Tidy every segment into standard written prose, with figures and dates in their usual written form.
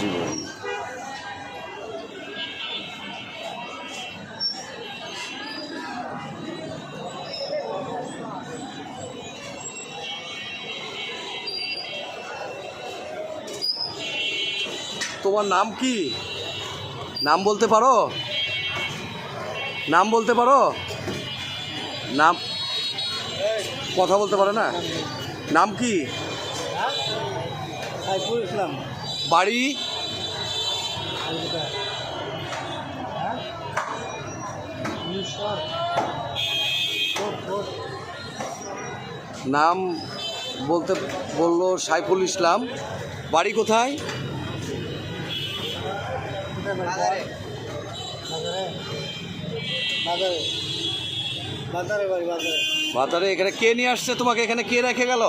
জীবন। তোমার নাম কি? নাম বলতে পারো? নাম বলতে পারো? নাম কথা বলতে পারে না? নাম কি? সাইফুল ইসলাম। বাড়ি? নাম বলতে বললো সাইফুল ইসলাম। বাড়ি কোথায়? বাজারে। এখানে কে নিয়ে আসছে তোমাকে? এখানে কে রেখে গেল?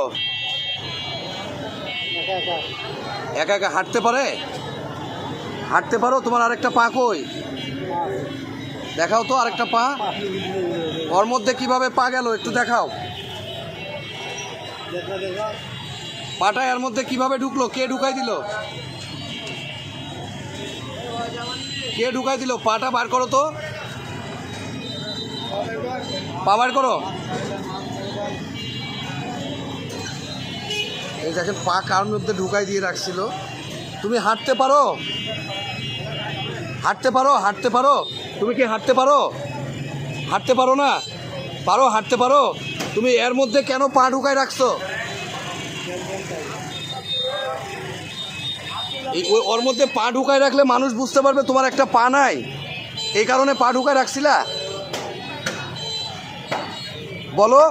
একা একা হাঁটতে পারে? হাঁটতে পারো? তোমার আরেকটা পা কই? দেখাও তো আরেকটা পা। ওর মধ্যে কিভাবে পা গেল একটু দেখাও। পাটা এর মধ্যে কিভাবে ঢুকলো? কে ঢুকাই দিল? কে ঢুকাই দিল? পাটা বার করো তো, পা বার করো। এই দেখেন পা কার মধ্যে ঢুকাই দিয়ে রাখছিল। তুমি হাঁটতে পারো? হাঁটতে পারো? হাঁটতে পারো? তুমি কি হাঁটতে পারো? হাঁটতে পারো না? পারো? হাঁটতে পারো? তুমি এর মধ্যে কেন পা ঢুকাই রাখছো? ওর মধ্যে পা ঢুকাই রাখলে মানুষ বুঝতে পারবে তোমার একটা পা নাই, এই কারণে পা ঢুকাই রাখছিলা। বলো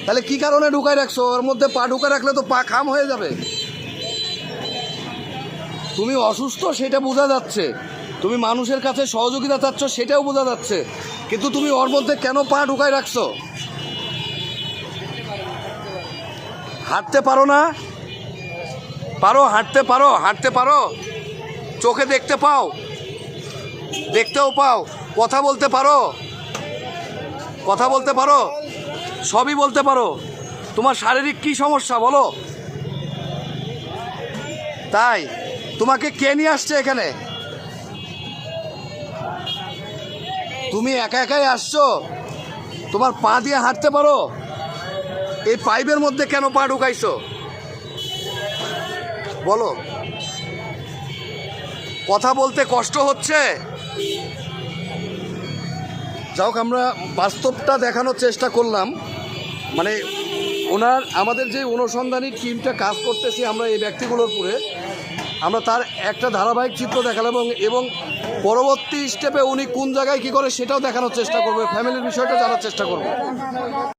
তাহলে কি কারণে ঢুকাই রাখছো? ওর মধ্যে পা ঢুকাই রাখলে তো পা খাম হয়ে যাবে। তুমি অসুস্থ সেটা বোঝা যাচ্ছে, তুমি মানুষের কাছে সহযোগিতা চাচ্ছ সেটাও বোঝা যাচ্ছে, কিন্তু তুমি ওর মধ্যে কেন পা ঢুকাই রাখছো? হাঁটতে পারো না? পারো? হাঁটতে পারো? হাঁটতে পারো? চোখে দেখতে পাও? দেখতেও পাও? কথা বলতে পারো? কথা বলতে পারো? সবই বলতে পারো? তোমার শারীরিক কি সমস্যা বলো? তাই তোমাকে কে নিয়ে আসছে এখানে? তুমি একা একাই আসছো? তোমার পা দিয়ে হাঁটতে পারো? এই পাইপের মধ্যে কেন পা ঢুকাইছো বলো? কথা বলতে কষ্ট হচ্ছে? যাই হোক, আমরা বাস্তবটা দেখানোর চেষ্টা করলাম। মানে আমাদের যে অনুসন্ধানী টিমটা কাজ করতেছি আমরা এই ব্যক্তিগুলোর উপরে, আমরা তার একটা ধারাবাহিক চিত্র দেখালাম এবং পরবর্তী স্টেপে উনি কোন জায়গায় কী করে সেটাও দেখানোর চেষ্টা করবে, ফ্যামিলির বিষয়টা জানার চেষ্টা করবে।